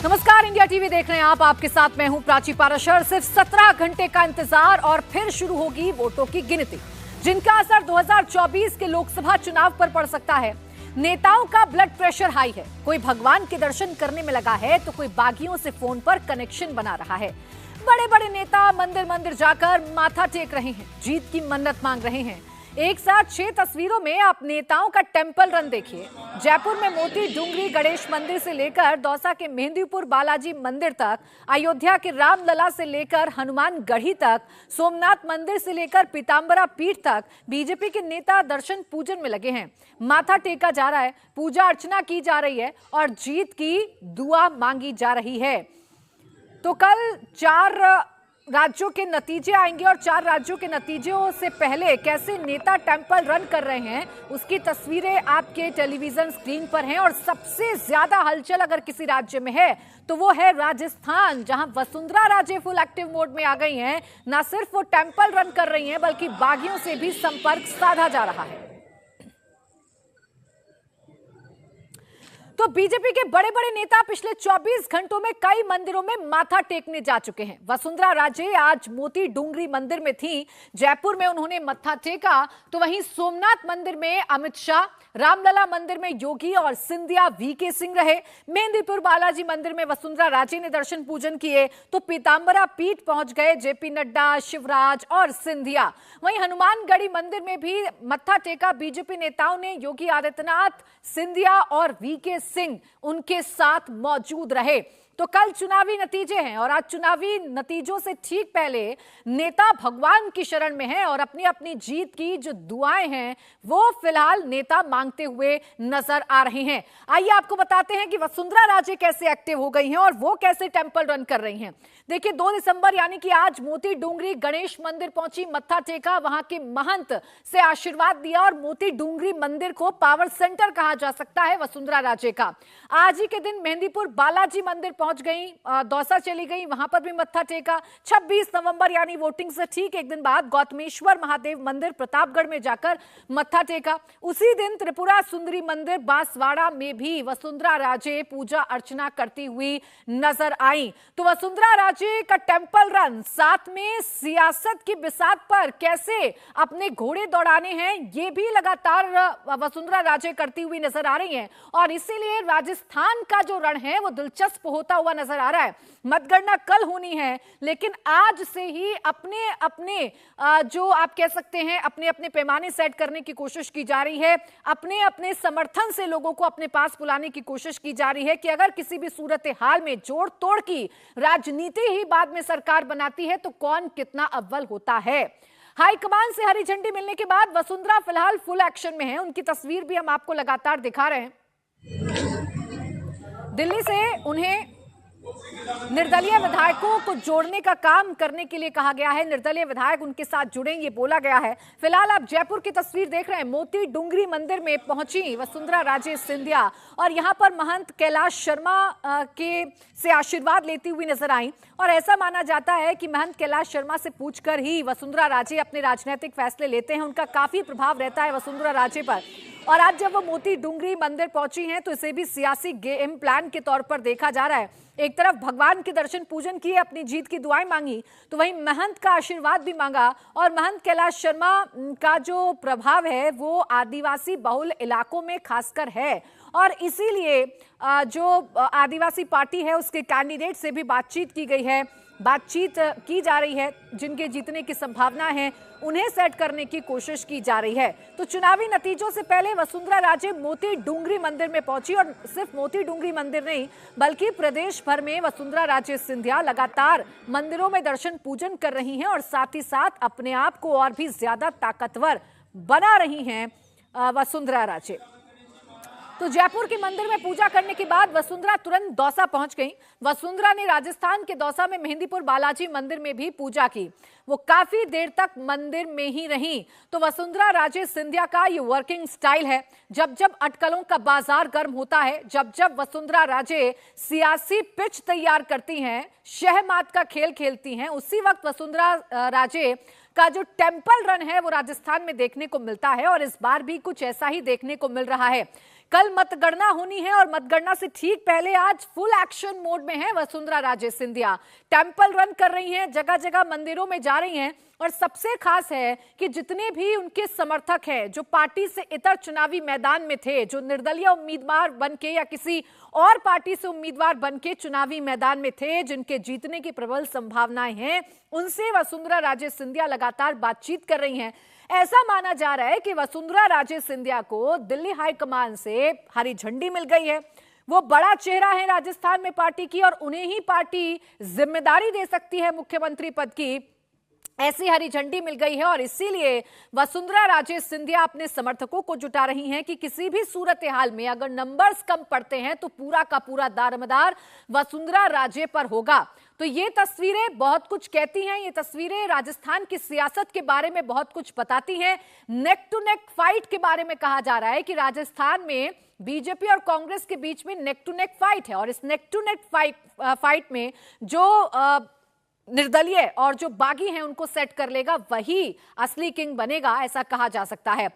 नमस्कार, India TV देख रहे हैं आप। आपके साथ मैं हूं प्राची पाराशर। सिर्फ 17 घंटे का इंतजार और फिर शुरू होगी वोटों की गिनती, जिनका असर 2024 के लोकसभा चुनाव पर पड़ सकता है। नेताओं का ब्लड प्रेशर हाई है, कोई भगवान के दर्शन करने में लगा है तो कोई बागियों से फोन पर कनेक्शन बना रहा है। बड़े बड़े नेता मंदिर मंदिर जाकर माथा टेक रहे हैं, जीत की मन्नत मांग रहे हैं। एक साथ 6 तस्वीरों में आप नेताओं का टेंपल रन देखिए। जयपुर में मोती डूंगरी गणेश मंदिर से लेकर दौसा के मेहंदीपुर बालाजी मंदिर तक, अयोध्या के रामलला से लेकर हनुमानगढ़ी तक, सोमनाथ मंदिर से लेकर पीताम्बरा पीठ तक बीजेपी के नेता दर्शन पूजन में लगे हैं। माथा टेका जा रहा है, पूजा अर्चना की जा रही है और जीत की दुआ मांगी जा रही है। तो कल 4 राज्यों के नतीजे आएंगे और 4 राज्यों के नतीजों से पहले कैसे नेता टेंपल रन कर रहे हैं उसकी तस्वीरें आपके टेलीविजन स्क्रीन पर हैं। और सबसे ज्यादा हलचल अगर किसी राज्य में है तो वो है राजस्थान, जहां Vasundhara Raje full active mode में आ गई हैं। न सिर्फ वो टेंपल रन कर रही हैं बल्कि बागियों से भी संपर्क साधा जा रहा है। तो बीजेपी के बड़े बड़े नेता पिछले 24 घंटों में कई मंदिरों में माथा टेकने जा चुके हैं। वसुंधरा राजे आज मोती डूंगरी मंदिर में थी, जयपुर में उन्होंने मत्था टेका, तो वहीं सोमनाथ मंदिर में अमित शाह, रामलला मंदिर में योगी और सिंधिया वीके सिंह रहे। मेहंदीपुर बालाजी मंदिर में वसुंधरा राजे ने दर्शन पूजन किए, तो पीताम्बरा पीठ पहुंच गए जेपी नड्डा, शिवराज और सिंधिया। वहीं हनुमानगढ़ी मंदिर में भी मत्था टेका बीजेपी नेताओं ने। योगी आदित्यनाथ, सिंधिया और वीके सिंह उनके साथ मौजूद रहे। तो कल चुनावी नतीजे हैं और आज चुनावी नतीजों से ठीक पहले नेता भगवान की शरण में हैं और अपनी अपनी जीत की जो दुआएं हैं वो फिलहाल नेता मांगते हुए नजर आ रहे हैं। आइए आपको बताते हैं कि वसुंधरा राजे कैसे एक्टिव हो गई हैं और वो कैसे टेंपल रन कर रही हैं। देखिए, 2 दिसंबर यानी कि आज मोती डूंगरी गणेश मंदिर पहुंची, मत्था टेका, वहां के महंत से आशीर्वाद दिया और मोती डूंगरी मंदिर को पावर सेंटर कहा जा सकता है वसुंधरा राजे का। आज ही के दिन मेहंदीपुर बालाजी मंदिर पहुंच गई, दौसा चली गई, वहां पर भी मत्था टेका। 26 नवंबर यानी वोटिंग से ठीक एक दिन बाद गौतमेश्वर महादेव मंदिर प्रतापगढ़ में जाकर मत्था टेका। उसी दिन त्रिपुरा सुंदरी मंदिर बांसवाड़ा में भी वसुंधरा राजे पूजा अर्चना करती हुई नजर आई। तो वसुंधरा राजे का टेंपल रन, साथ में सियासत की बिसात पर कैसे अपने घोड़े दौड़ाने हैं, ये भी लगातार वसुंधरा राजे करती हुई नजर आ रही हैं। और इसीलिए राजस्थान का जो रण है वो दिलचस्प होता हुआ नजर आ रहा है। मतगणना कल होनी है, लेकिन आज से ही अपने अपने जो आप कह सकते हैं अपने अपने पैमाने सेट करने की कोशिश की जा रही है। अपने अपने समर्थन से लोगों को अपने पास बुलाने की कोशिश की जा रही है कि अगर किसी भी सूरत हाल में जोड़ तोड़ की राजनीति ही बाद में सरकार बनाती है तो कौन कितना अव्वल होता है। हाईकमान से हरी झंडी मिलने के बाद वसुंधरा फिलहाल फुल एक्शन में है। उनकी तस्वीर भी हम आपको लगातार दिखा रहे हैं। दिल्ली से उन्हें निर्दलीय विधायकों को जोड़ने का काम करने के लिए कहा गया है। निर्दलीय विधायक उनके साथ जुड़े, ये बोला गया है। फिलहाल आप जयपुर की तस्वीर देख रहे हैं। मोती डूंगरी मंदिर में पहुंची वसुंधरा राजे सिंधिया और यहां पर महंत कैलाश शर्मा के से आशीर्वाद लेती हुई नजर आई। और ऐसा माना जाता है कि महंत कैलाश शर्मा से पूछकर ही वसुंधरा राजे अपने राजनीतिक फैसले लेते हैं। उनका काफी प्रभाव रहता है वसुंधरा राजे पर। और आज जब वो मोती डूंगरी मंदिर पहुंची हैं तो इसे भी सियासी गेम प्लान के तौर पर देखा जा रहा है। एक तरफ भगवान के दर्शन पूजन किए, अपनी जीत की दुआएं मांगी, तो वहीं महंत का आशीर्वाद भी मांगा। और महंत कैलाश शर्मा का जो प्रभाव है वो आदिवासी बहुल इलाकों में खासकर है और इसीलिए जो आदिवासी पार्टी है उसके कैंडिडेट से भी बातचीत की गई है, बातचीत की जा रही है। जिनके जीतने की संभावना है उन्हें सेट करने की कोशिश की जा रही है। तो चुनावी नतीजों से पहले वसुंधरा राजे मोती डूंगरी मंदिर में पहुंची और सिर्फ मोती डूंगरी मंदिर नहीं बल्कि प्रदेश भर में वसुंधरा राजे सिंधिया लगातार मंदिरों में दर्शन पूजन कर रही हैं और साथ ही साथ अपने आप को और भी ज्यादा ताकतवर बना रही हैं वसुंधरा राजे। तो जयपुर के मंदिर में पूजा करने के बाद वसुंधरा तुरंत दौसा पहुंच गई। वसुंधरा ने राजस्थान के दौसा में मेहंदीपुर बालाजी मंदिर में भी पूजा की। वो काफी देर तक मंदिर में ही रही। तो वसुंधरा राजे सिंधिया का ये वर्किंग स्टाइल है। जब जब अटकलों का बाजार गर्म होता है, जब जब वसुंधरा राजे सियासी पिच तैयार करती हैं, शहमात का खेल खेलती हैं, उसी वक्त वसुंधरा राजे का जो टेंपल रन है वो राजस्थान में देखने को मिलता है। और इस बार भी कुछ ऐसा ही देखने को मिल रहा है। कल मतगणना होनी है और मतगणना से ठीक पहले आज फुल एक्शन मोड में है वसुंधरा राजे सिंधिया। टेंपल रन कर रही हैं, जगह जगह मंदिरों में जा रही हैं और सबसे खास है कि जितने भी उनके समर्थक हैं जो पार्टी से इतर चुनावी मैदान में थे, जो निर्दलीय उम्मीदवार बनके या किसी और पार्टी से उम्मीदवार बनके चुनावी मैदान में थे, जिनके जीतने की प्रबल संभावनाएं हैं, उनसे वसुंधरा राजे सिंधिया लगातार बातचीत कर रही हैं। ऐसा माना जा रहा है कि वसुंधरा राजे सिंधिया को दिल्ली हाईकमान से हरी झंडी मिल गई है। वो बड़ा चेहरा है राजस्थान में पार्टी की और उन्हें ही पार्टी जिम्मेदारी दे सकती है मुख्यमंत्री पद की, ऐसी हरी झंडी मिल गई है। और इसीलिए वसुंधरा राजे सिंधिया अपने समर्थकों को जुटा रही हैं कि किसी भी सूरत हाल में अगर नंबर्स कम पड़ते हैं तो पूरा का पूरा दारोमदार वसुंधरा राजे पर होगा। तो ये तस्वीरें बहुत कुछ कहती हैं, ये तस्वीरें राजस्थान की सियासत के बारे में बहुत कुछ बताती हैं। नेक टू नेक फाइट के बारे में कहा जा रहा है कि राजस्थान में बीजेपी और कांग्रेस के बीच में नेक टू नेक फाइट है और इस नेक टू नेक फाइट में जो निर्दलीय और जो बागी हैं उनको सेट कर लेगा, वही असली किंग बनेगा, ऐसा कहा जा सकता है।